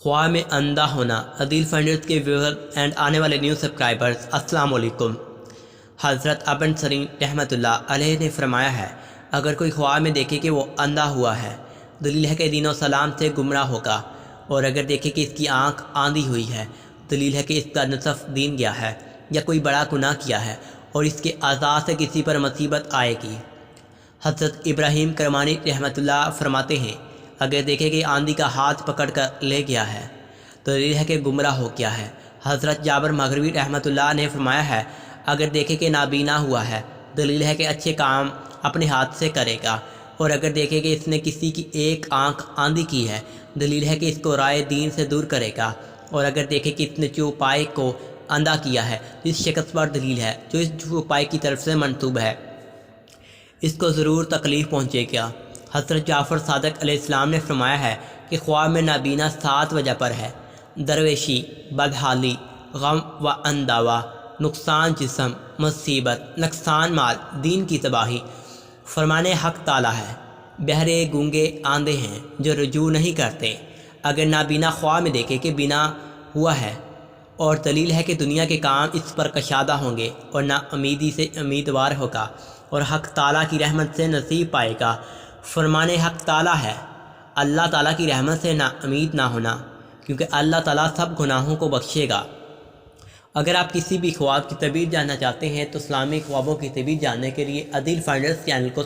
خواب میں اندھا ہونا۔ عدیل فائنڈرز کے ویور اینڈ آنے والے نیو سبسکرائبرز السلام علیکم۔ حضرت ابن سیرین رحمۃ اللہ علیہ نے فرمایا ہے، اگر کوئی خواب میں دیکھے کہ وہ اندھا ہوا ہے، دلیل ہے کہ دین و سلام سے گمراہ ہوگا، اور اگر دیکھے کہ اس کی آنکھ آندھی ہوئی ہے، دلیل ہے کہ اس کا نصف دین گیا ہے یا کوئی بڑا گناہ کیا ہے اور اس کے اعضاء سے کسی پر مصیبت آئے گی۔ حضرت ابراہیم کرمانی رحمۃ اللہ فرماتے ہیں، اگر دیکھے کہ آندھی کا ہاتھ پکڑ کر لے گیا ہے تو دلیل ہے کہ گمراہ ہو گیا ہے۔ حضرت جابر مغربی رحمۃ اللہ نے فرمایا ہے، اگر دیکھے کہ نابینا ہوا ہے، دلیل ہے کہ اچھے کام اپنے ہاتھ سے کرے گا، اور اگر دیکھے کہ اس نے کسی کی ایک آنکھ آندھی کی ہے، دلیل ہے کہ اس کو رائے دین سے دور کرے گا، اور اگر دیکھے کہ اس نے چوپائے کو اندھا کیا ہے، اس شخص پر دلیل ہے جو اس چوپائے کی طرف سے منسوب ہے، اس کو ضرور تکلیف پہنچے گا۔ حضرت جعفر صادق علیہ السلام نے فرمایا ہے کہ خواب میں نابینا 7 وجہ پر ہے: درویشی، بدحالی، غم و انداوا، نقصان جسم، مصیبت، نقصان مال، دین کی تباہی۔ فرمانے حق تعالی ہے، بہرے گونگے آندھے ہیں جو رجوع نہیں کرتے۔ اگر نابینا خواب میں دیکھے کہ بینا ہوا ہے، اور دلیل ہے کہ دنیا کے کام اس پر کشادہ ہوں گے اور نا امیدی سے امیدوار ہوگا اور حق تعالیٰ کی رحمت سے نصیب پائے گا۔ فرمانے حق تعالیٰ ہے، اللہ تعالیٰ کی رحمت سے نا امید نہ ہونا، کیونکہ اللہ تعالیٰ سب گناہوں کو بخشے گا۔ اگر آپ کسی بھی خواب کی تعبیر جاننا چاہتے ہیں تو اسلامی خوابوں کی تعبیر جاننے کے لیے عدیل فائنڈرز چینل کو